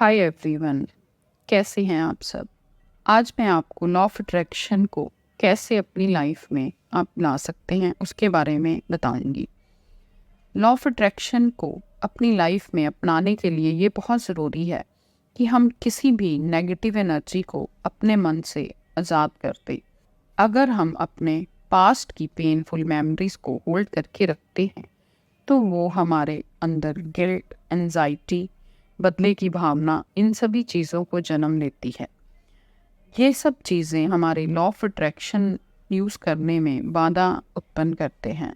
Hi everyone, कैसे हैं आप सब। आज मैं आपको लॉ ऑफ अट्रैक्शन को कैसे अपनी लाइफ में आप ला सकते हैं उसके बारे में बताऊंगी। लॉ ऑफ अट्रैक्शन को अपनी लाइफ में अपनाने के लिए ये बहुत ज़रूरी है कि हम किसी भी नेगेटिव एनर्जी को अपने मन से आज़ाद कर दें। अगर हम अपने पास्ट की पेनफुल मेमोरीज को होल्ड करके रखते हैं तो वो हमारे अंदर गिल्ट, एंजाइटी, बदले की भावना, इन सभी चीज़ों को जन्म लेती है। ये सब चीज़ें हमारे लॉ ऑफ अट्रैक्शन यूज़ करने में बाधा उत्पन्न करते हैं।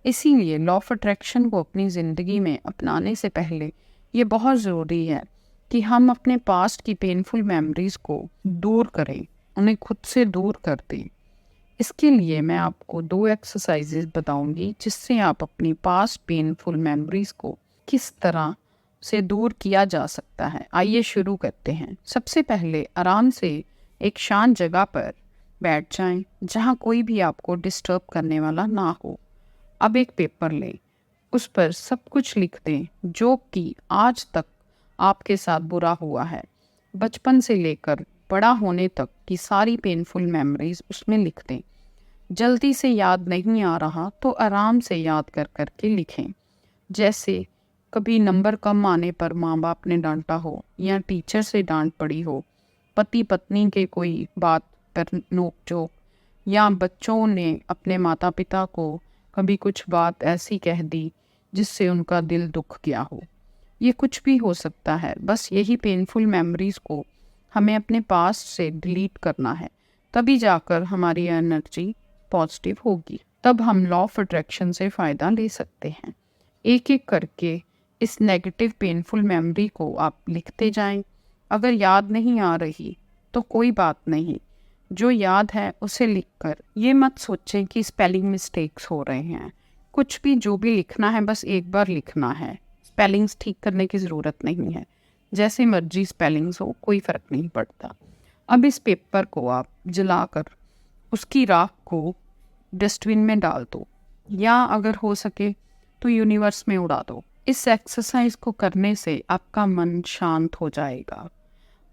इसीलिए लॉ ऑफ अट्रैक्शन को अपनी ज़िंदगी में अपनाने से पहले ये बहुत ज़रूरी है कि हम अपने पास्ट की पेनफुल मेमोरीज़ को दूर करें, उन्हें खुद से दूर कर दें। इसके लिए मैं आपको 2 एक्सरसाइजेज बताऊंगी जिससे आप अपनी पास्ट पेनफुल मेमोरीज को किस तरह से दूर किया जा सकता है। आइए शुरू करते हैं। सबसे पहले आराम से एक शांत जगह पर बैठ जाएं जहां कोई भी आपको डिस्टर्ब करने वाला ना हो। अब एक पेपर लें, उस पर सब कुछ लिख दें जो कि आज तक आपके साथ बुरा हुआ है। बचपन से लेकर बड़ा होने तक की सारी पेनफुल मेमोरीज उसमें लिख दें। जल्दी से याद नहीं आ रहा तो आराम से याद कर करके लिखें। जैसे कभी नंबर कम आने पर माँ बाप ने डांटा हो, या टीचर से डांट पड़ी हो, पति पत्नी के कोई बात पर नोक-झोंक, या बच्चों ने अपने माता पिता को कभी कुछ बात ऐसी कह दी जिससे उनका दिल दुख गया हो। ये कुछ भी हो सकता है। बस यही पेनफुल मेमोरीज को हमें अपने पास्ट से डिलीट करना है, तभी जाकर हमारी एनर्जी पॉजिटिव होगी। तब हम लॉ ऑफ अट्रैक्शन से फ़ायदा ले सकते हैं। एक एक करके इस नेगेटिव पेनफुल मेमोरी को आप लिखते जाएं। अगर याद नहीं आ रही तो कोई बात नहीं, जो याद है उसे लिखकर ये मत सोचें कि स्पेलिंग मिस्टेक्स हो रहे हैं। कुछ भी जो भी लिखना है बस एक बार लिखना है। स्पेलिंग्स ठीक करने की ज़रूरत नहीं है। जैसे मर्जी स्पेलिंग्स हो, कोई फ़र्क नहीं पड़ता। अब इस पेपर को आप जलाकर उसकी राख को डस्टबिन में डाल दो, या अगर हो सके तो यूनिवर्स में उड़ा दो। इस एक्सरसाइज को करने से आपका मन शांत हो जाएगा।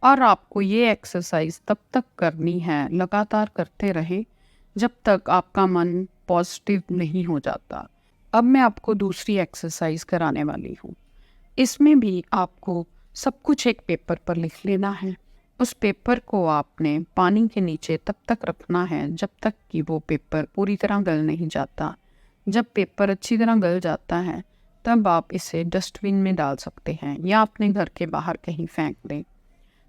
और आपको ये एक्सरसाइज तब तक करनी है, लगातार करते रहे जब तक आपका मन पॉजिटिव नहीं हो जाता। अब मैं आपको दूसरी एक्सरसाइज कराने वाली हूँ। इसमें भी आपको सब कुछ एक पेपर पर लिख लेना है। उस पेपर को आपने पानी के नीचे तब तक रखना है जब तक कि वो पेपर पूरी तरह गल नहीं जाता। जब पेपर अच्छी तरह गल जाता है तब आप इसे डस्टबिन में डाल सकते हैं या अपने घर के बाहर कहीं फेंक दें।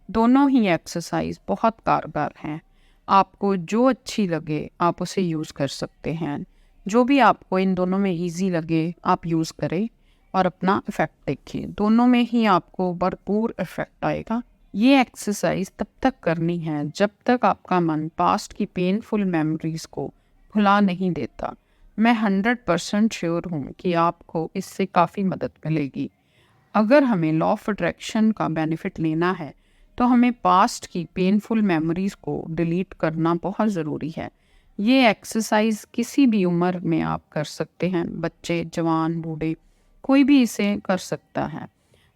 दोनों ही एक्सरसाइज बहुत कारगर हैं। आपको जो अच्छी लगे आप उसे यूज़ कर सकते हैं। जो भी आपको इन दोनों में ईजी लगे आप यूज़ करें और अपना इफ़ेक्ट देखिए। दोनों में ही आपको भरपूर इफ़ेक्ट आएगा। ये एक्सरसाइज तब तक करनी है जब तक आपका मन पास्ट की पेनफुल मेमोरीज को भुला नहीं देता। मैं 100% श्योर हूँ कि आपको इससे काफ़ी मदद मिलेगी। अगर हमें लॉ ऑफ अट्रैक्शन का बेनिफिट लेना है तो हमें पास्ट की पेनफुल मेमोरीज को डिलीट करना बहुत ज़रूरी है। ये एक्सरसाइज किसी भी उम्र में आप कर सकते हैं। बच्चे, जवान, बूढ़े, कोई भी इसे कर सकता है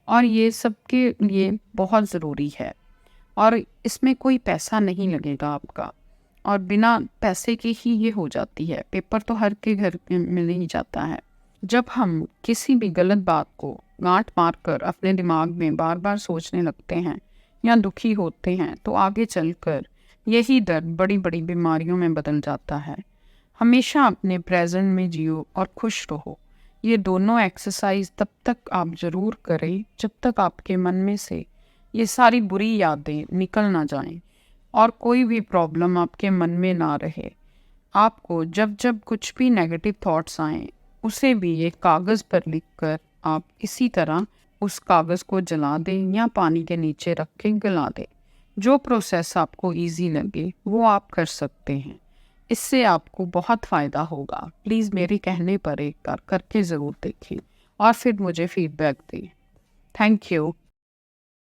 और ये सबके लिए बहुत ज़रूरी है। और इसमें कोई पैसा नहीं लगेगा आपका, और बिना पैसे के ही ये हो जाती है। पेपर तो हर के घर में मिल ही जाता है। जब हम किसी भी गलत बात को गांठ मारकर अपने दिमाग में बार बार सोचने लगते हैं या दुखी होते हैं तो आगे चलकर यही डर बड़ी बड़ी बीमारियों में बदल जाता है। हमेशा अपने प्रेजेंट में जियो और खुश रहो। ये दोनों एक्सरसाइज तब तक आप ज़रूर करें जब तक आपके मन में से ये सारी बुरी यादें निकल ना जाएं और कोई भी प्रॉब्लम आपके मन में ना रहे। आपको जब जब कुछ भी नेगेटिव थॉट्स आएं उसे भी एक कागज़ पर लिखकर आप इसी तरह उस कागज़ को जला दें या पानी के नीचे रख के गला दें। जो प्रोसेस आपको इजी लगे वो आप कर सकते हैं। इससे आपको बहुत फ़ायदा होगा। प्लीज़ मेरे कहने पर एक बार करके ज़रूर देखिए और फिर मुझे फीडबैक दें। Thank you.